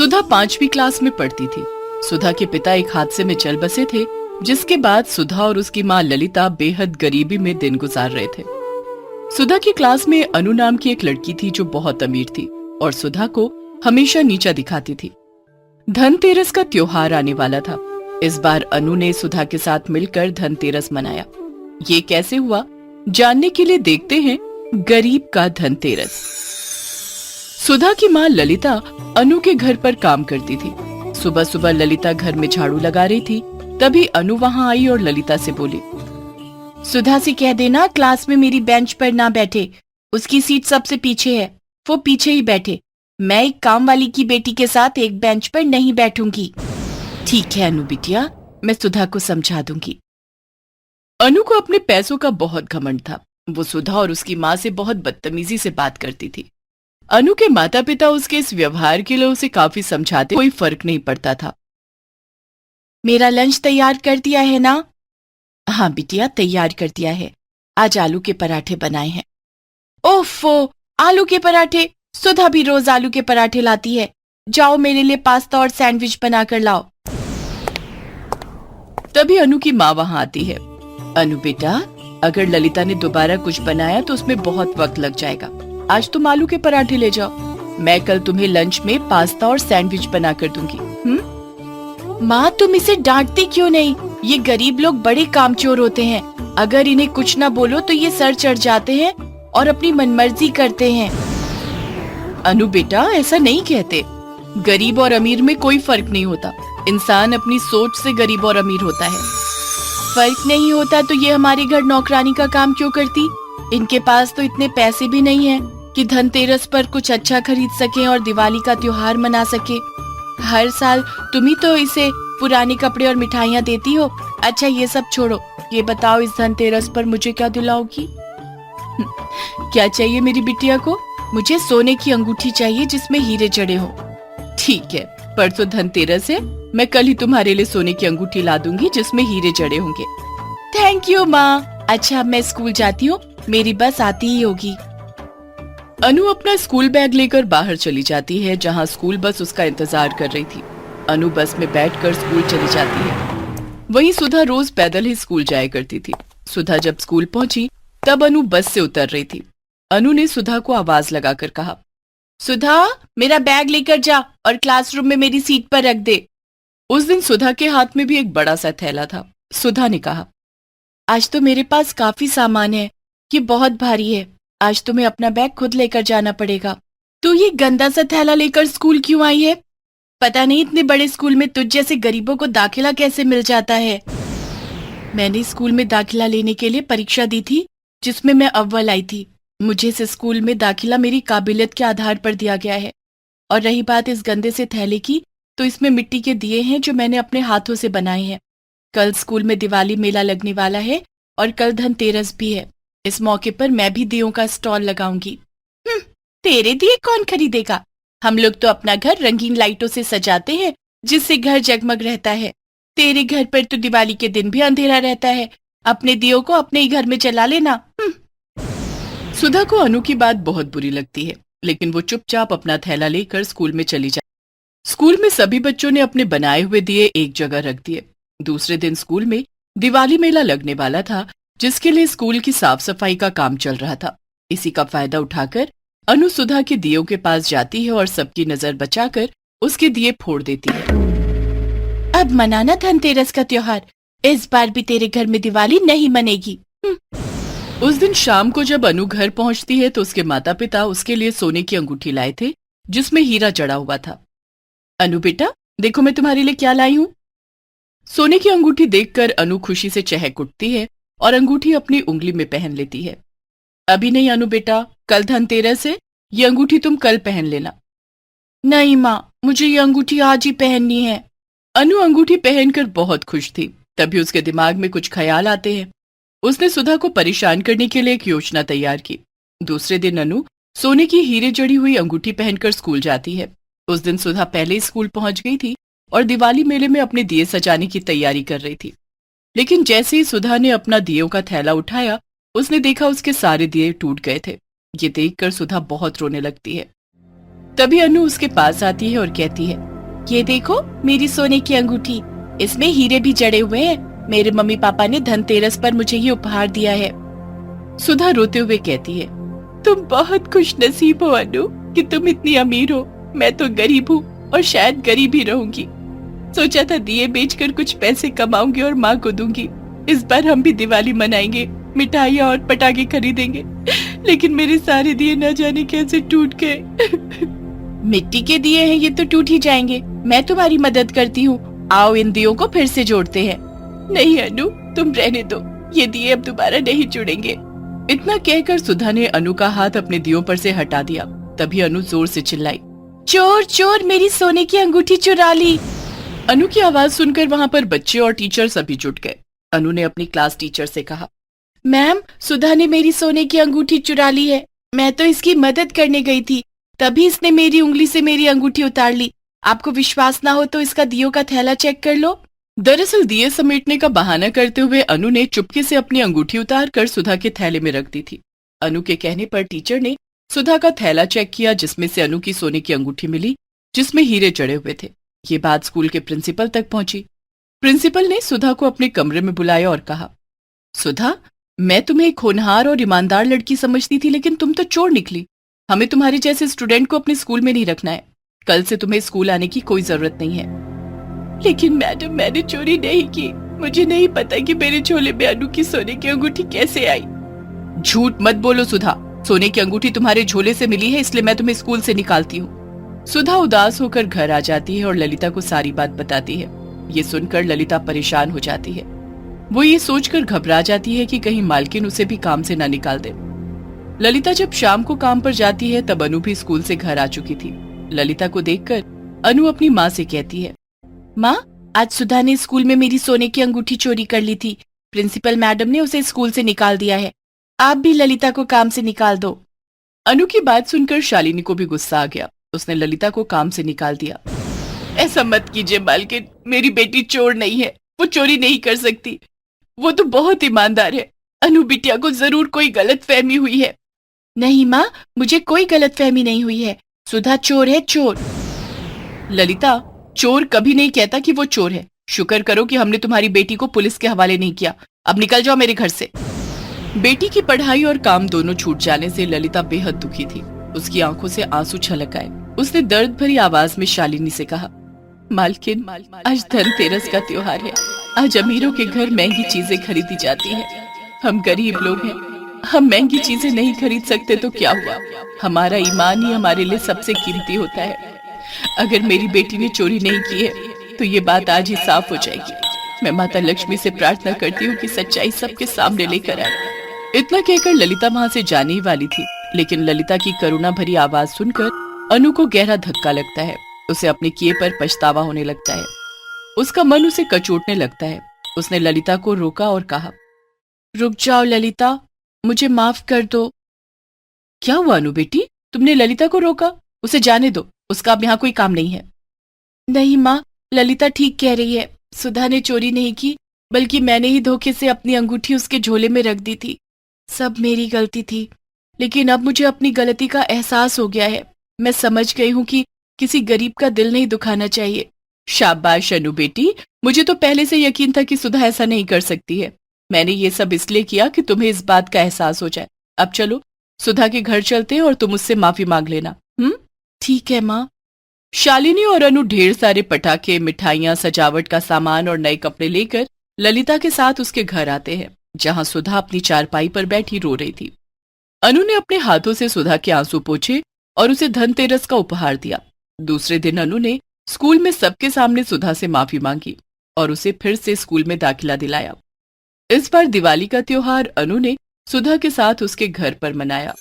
सुधा 5वीं क्लास में पढ़ती थी। सुधा के पिता एक हादसे में चल बसे थे, जिसके बाद सुधा और उसकी माँ ललिता बेहद गरीबी में दिन गुजार रहे थे। सुधा की क्लास में अनु नाम की एक लड़की थी जो बहुत अमीर थी और सुधा को हमेशा नीचा दिखाती थी। धनतेरस का त्योहार आने वाला था। इस बार अनु ने सुधा के साथ मिलकर धनतेरस मनाया। ये कैसे हुआ, जानने के लिए देखते हैं गरीब का धनतेरस। सुधा की माँ ललिता अनु के घर पर काम करती थी। सुबह सुबह ललिता घर में झाड़ू लगा रही थी, तभी अनु वहां आई और ललिता से बोली, सुधा से कह देना क्लास में मेरी बेंच पर ना बैठे, उसकी सीट सबसे पीछे है, वो पीछे ही बैठे। मैं एक काम वाली की बेटी के साथ एक बेंच पर नहीं बैठूंगी। ठीक है अनु बिटिया, मैं सुधा को समझा दूंगी। अनु को अपने पैसों का बहुत घमंड था। वो सुधा और उसकी माँ से बहुत बदतमीजी से बात करती थी। अनु के माता पिता उसके इस व्यवहार के लिए उसे काफी समझाते, कोई फर्क नहीं पड़ता था। मेरा लंच तैयार कर दिया है ना? हाँ बिटिया, तैयार कर दिया है। आज आलू के पराठे बनाए हैं। ओफो, आलू के पराठे? सुधा भी रोज आलू के पराठे लाती है। जाओ मेरे लिए पास्ता और सैंडविच बनाकर लाओ। तभी अनु की माँ वहां आती है। अनु बेटा, अगर ललिता ने दोबारा कुछ बनाया तो उसमें बहुत वक्त लग जाएगा। आज तुम आलू के पराठे ले जाओ, मैं कल तुम्हें लंच में पास्ता और सैंडविच बना कर दूंगी। माँ, तुम इसे डांटती क्यों नहीं? ये गरीब लोग बड़े कामचोर होते हैं। अगर इन्हें कुछ ना बोलो तो ये सर चढ़ जाते हैं और अपनी मनमर्जी करते हैं। अनु बेटा, ऐसा नहीं कहते। गरीब और अमीर में कोई फर्क नहीं होता। इंसान अपनी सोच से गरीब और अमीर होता है। फर्क नहीं होता तो ये हमारे घर नौकरानी का काम क्यों करती? इनके पास तो इतने पैसे भी नहीं हैं कि धनतेरस पर कुछ अच्छा खरीद सके और दिवाली का त्योहार मना सके। हर साल तुम ही तो इसे पुराने कपड़े और मिठाइयाँ देती हो। अच्छा ये सब छोड़ो, ये बताओ इस धनतेरस पर मुझे क्या दिलाओगी? क्या चाहिए मेरी बिटिया को? मुझे सोने की अंगूठी चाहिए जिसमें हीरे जड़े हो। ठीक है, परसों धनतेरस है, मैं कल ही तुम्हारे लिए सोने की अंगूठी ला दूंगी जिसमें हीरे जड़े होंगे। थैंक यू माँ। अच्छा मैं स्कूल जाती हूँ, मेरी बस आती ही होगी। अनु अपना स्कूल बैग लेकर बाहर चली जाती है, जहाँ स्कूल बस उसका इंतजार कर रही थी। अनु बस में बैठकर स्कूल चली जाती है। वहीं सुधा रोज पैदल ही स्कूल जाया करती थी। सुधा जब स्कूल पहुंची तब अनु बस से उतर रही थी। अनु ने सुधा को आवाज लगाकर कहा, सुधा, मेरा बैग लेकर जा और क्लासरूम में मेरी सीट पर रख दे। उस दिन सुधा के हाथ में भी एक बड़ा सा थैला था। सुधा ने कहा, आज तो मेरे पास काफी सामान है, ये बहुत भारी है। आज तुम्हें अपना बैग खुद लेकर जाना पड़ेगा। तू ये गंदा सा थैला लेकर स्कूल क्यों आई है? पता नहीं इतने बड़े स्कूल में तुझ जैसे गरीबों को दाखिला कैसे मिल जाता है। मैंने स्कूल में दाखिला लेने के लिए परीक्षा दी थी, जिसमें मैं अव्वल आई थी। मुझे इस स्कूल में दाखिला मेरी काबिलियत के आधार पर दिया गया है। और रही बात इस गंदे से थैले की, तो इसमें मिट्टी के दिए हैं जो मैंने अपने हाथों से बनाए हैं। कल स्कूल में दिवाली मेला लगने वाला है और कल धनतेरस भी है। इस मौके पर मैं भी दियों का स्टॉल लगाऊंगी। तेरे दिए कौन खरीदेगा? हम लोग तो अपना घर रंगीन लाइटों से सजाते हैं, जिससे घर जगमग रहता है। तेरे घर पर तो दिवाली के दिन भी अंधेरा रहता है। अपने दियों को अपने ही घर में जला लेना। सुधा को अनु की बात बहुत बुरी लगती है, लेकिन वो चुपचाप अपना थैला लेकर स्कूल में चली जाती। स्कूल में सभी बच्चों ने अपने बनाए हुए दिए एक जगह रख दिए। दूसरे दिन स्कूल में दिवाली मेला लगने वाला था, जिसके लिए स्कूल की साफ सफाई का काम चल रहा था। इसी का फायदा उठाकर अनु सुधा के दियों के पास जाती है और सबकी नजर बचाकर उसके दिए फोड़ देती है। अब मनाना धनतेरस का त्योहार, इस बार भी तेरे घर में दिवाली नहीं मनेगी। उस दिन शाम को जब अनु घर पहुंचती है तो उसके माता पिता उसके लिए सोने की अंगूठी लाए थे, जिसमें हीरा जड़ा हुआ था। अनु बेटा, देखो मैं तुम्हारे लिए क्या लाई हूँ। सोने की अंगूठी देखकर अनु खुशी से चहक उठती है और अंगूठी अपनी उंगली में पहन लेती है। अभी नहीं अनु बेटा, कल धनतेरस है, ये अंगूठी तुम कल पहन लेना। नहीं माँ, मुझे ये अंगूठी आज ही पहननी है। अनु अंगूठी पहनकर बहुत खुश थी। तभी उसके दिमाग में कुछ ख्याल आते हैं। उसने सुधा को परेशान करने के लिए एक योजना तैयार की। दूसरे दिन अनु सोने की हीरे जड़ी हुई अंगूठी पहनकर स्कूल जाती है। उस दिन सुधा पहले ही स्कूल पहुंच गई थी और दिवाली मेले में अपने दिए सजाने की तैयारी कर रही थी। लेकिन जैसे ही सुधा ने अपना दियों का थैला उठाया, उसने देखा उसके सारे दिए टूट गए थे। ये देखकर सुधा बहुत रोने लगती है। तभी अनु उसके पास आती है और कहती है, ये देखो मेरी सोने की अंगूठी, इसमें हीरे भी जड़े हुए हैं। मेरे मम्मी पापा ने धनतेरस पर मुझे ये उपहार दिया है। सुधा रोते हुए कहती है, तुम बहुत खुश नसीब हो अनु कि तुम इतनी अमीर हो। मैं तो गरीब हूँ और शायद गरीब ही रहूंगी। सोचा था दिए बेचकर कुछ पैसे कमाऊंगी और माँ को दूंगी। इस बार हम भी दिवाली मनाएंगे, मिठाइयाँ और पटाखे खरीदेंगे, लेकिन मेरे सारे दिए न जाने कैसे टूट गए। मिट्टी के दिए हैं, ये तो टूट ही जाएंगे। मैं तुम्हारी मदद करती हूँ, आओ इन दियों को फिर से जोड़ते हैं। नहीं अनु, तुम रहने दो, ये दिए अब दोबारा नहीं जुड़ेंगे। इतना कहकर सुधा ने अनु का हाथ अपने दियों पर से हटा दिया। तभी अनु जोर से चिल्लाई, चोर चोर, मेरी सोने की अंगूठी चुरा ली। अनु की आवाज सुनकर वहाँ पर बच्चे और टीचर सभी जुट गए। अनु ने अपनी क्लास टीचर से कहा, मैम, सुधा ने मेरी सोने की अंगूठी चुरा ली है। मैं तो इसकी मदद करने गई थी, तभी इसने मेरी उंगली से मेरी अंगूठी उतार ली। आपको विश्वास ना हो तो इसका दियों का थैला चेक कर लो। दरअसल दिए समेटने का बहाना करते हुए अनु ने चुपके से अपनी अंगूठी उतार कर सुधा के थैले में रख दी थी। अनु के कहने पर टीचर ने सुधा का थैला चेक किया, जिसमें से अनु की सोने की अंगूठी मिली, जिसमें हीरे जड़े हुए थे। ये बात स्कूल के प्रिंसिपल तक पहुंची। प्रिंसिपल ने सुधा को अपने कमरे में बुलाया और कहा, सुधा, मैं तुम्हें एक होनहार और ईमानदार लड़की समझती थी, लेकिन तुम तो चोर निकली। हमें तुम्हारे जैसे स्टूडेंट को अपने स्कूल में नहीं रखना है। कल से तुम्हें स्कूल आने की कोई जरूरत नहीं है। लेकिन मैडम, मैंने चोरी नहीं की। मुझे नहीं पता कि मेरे झोले में अनु की सोने की अंगूठी कैसे आई। झूठ मत बोलो सुधा, सोने की अंगूठी तुम्हारे झोले से मिली है, इसलिए मैं तुम्हें स्कूल से निकालती हूँ। सुधा उदास होकर घर आ जाती है और ललिता को सारी बात बताती है। ये सुनकर ललिता परेशान हो जाती है। वो ये सोचकर घबरा जाती है कि कहीं मालकिन उसे भी काम से ना निकाल दे। ललिता जब शाम को काम पर जाती है तब अनु भी स्कूल से घर आ चुकी थी। ललिता को देखकर अनु अपनी माँ से कहती है, माँ, आज सुधा ने स्कूल में मेरी सोने की अंगूठी चोरी कर ली थी। प्रिंसिपल मैडम ने उसे स्कूल से निकाल दिया है। आप भी ललिता को काम से निकाल दो। अनु की बात सुनकर शालिनी को भी गुस्सा आ गया। उसने ललिता को काम से निकाल दिया। ऐसा मत कीजिए मालकिन, मेरी बेटी चोर नहीं है, वो चोरी नहीं कर सकती। वो तो बहुत ईमानदार है। अनु बिटिया को जरूर कोई गलत फहमी हुई है। नहीं माँ, मुझे कोई गलत फहमी नहीं हुई है। सुधा चोर है, चोर। ललिता, चोर कभी नहीं कहता कि वो चोर है। शुक्र करो कि हमने तुम्हारी बेटी को पुलिस के हवाले नहीं किया। अब निकल जाओ मेरे घर से। बेटी की पढ़ाई और काम दोनों छूट जाने से ललिता बेहद दुखी थी। उसकी आंखों से आंसू छलक आए। उसने दर्द भरी आवाज में शालिनी से कहा, मालकिन, आज धनतेरस का त्योहार है। आज अमीरों के घर महंगी चीजें खरीदी जाती हैं। हम गरीब लोग हैं, हम महंगी चीजें नहीं खरीद सकते तो क्या हुआ? हमारा ईमान ही हमारे लिए सबसे कीमती होता है। अगर मेरी बेटी ने चोरी नहीं की है तो ये बात आज ही साफ हो जाएगी। मैं माता लक्ष्मी से प्रार्थना करती हूँ कि सच्चाई सबके सामने लेकर आए। इतना कहकर ललिता वहां से जाने ही वाली थी, लेकिन ललिता की करुणा भरी आवाज सुनकर अनु को गहरा धक्का लगता है। उसे अपने किए पर पछतावा होने लगता है। उसका मन उसे कचोटने लगता है। उसने ललिता को रोका और कहा, रुक जाओ ललिता, मुझे माफ कर दो। क्या हुआ अनु बेटी, तुमने ललिता को रोका? उसे जाने दो, उसका अब यहाँ कोई काम नहीं है। नहीं माँ, ललिता ठीक कह रही है। सुधा ने चोरी नहीं की, बल्कि मैंने ही धोखे से अपनी अंगूठी उसके झोले में रख दी थी। सब मेरी गलती थी, लेकिन अब मुझे अपनी गलती का एहसास हो गया है। मैं समझ गई हूँ कि किसी गरीब का दिल नहीं दुखाना चाहिए। शाबाश अनु बेटी, मुझे तो पहले से यकीन था कि सुधा ऐसा नहीं कर सकती है। मैंने ये सब इसलिए किया कि तुम्हें इस बात का एहसास हो जाए। अब चलो सुधा के घर चलते हैं और तुम उससे माफी मांग लेना। ठीक है माँ। शालिनी और अनु ढेर सारे पटाखे, मिठाइयाँ, सजावट का सामान और नए कपड़े लेकर ललिता के साथ उसके घर आते हैं, जहाँ सुधा अपनी चारपाई पर बैठी रो रही थी। अनु ने अपने हाथों से सुधा के आंसू पोंछे और उसे धनतेरस का उपहार दिया। दूसरे दिन अनु ने स्कूल में सबके सामने सुधा से माफी मांगी और उसे फिर से स्कूल में दाखिला दिलाया। इस बार दिवाली का त्योहार अनु ने सुधा के साथ उसके घर पर मनाया।